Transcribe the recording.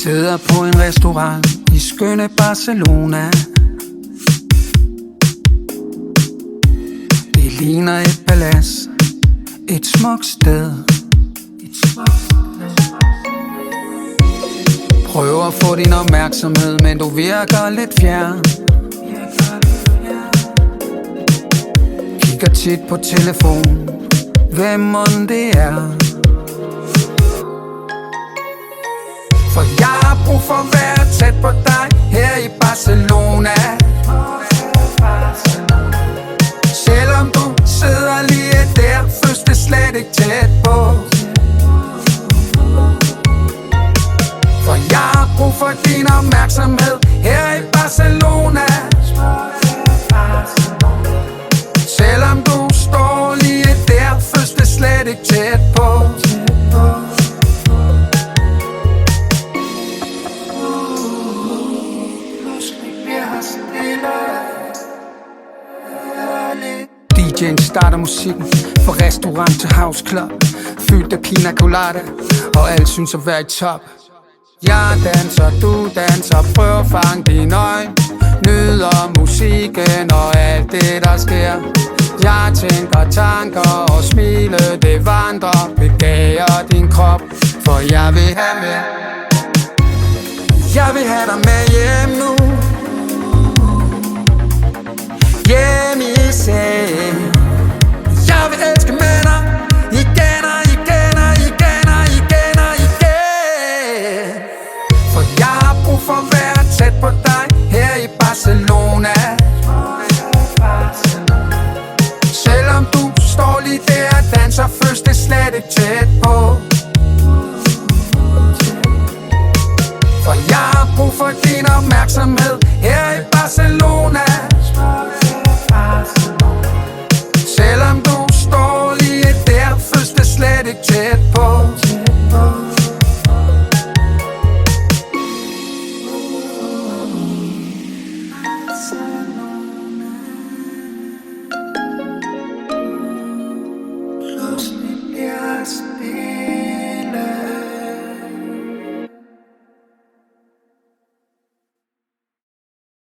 Sidder på en restaurant i skønne Barcelona. Det ligner et palads, et smukt sted. Prøver at få din opmærksomhed, men du virker lidt fjern. Kigger tit på telefon, hvem mon det er? For jeg har brug for at være tæt på dig her i Barcelona. Selvom du sidder lige der, føles det slet ikke tæt på. For jeg har brug for din opmærksomhed her i Barcelona. Selvom du står lige der, føles det slet ikke tæt på. DJ'en starter musikken fra restaurant til house club, fyldt af pina colada, og alle synes at være i top. Jeg danser, du danser, prøv at fange dine øjne, nyder musikken og alt det der sker. Jeg tænker tanker og smile, det vandrer, begager din krop, for jeg vil have med. Jeg vil have dig med hjem nu, hjem i seng. Jeg vil elske med dig igen og igen og igen og igen og igen. For jeg har brug for at være tæt på dig her i Barcelona. Selvom du står lige der og danser, føles det slet ikke tæt på. For jeg har brug for din opmærksomhed her i Barcelona.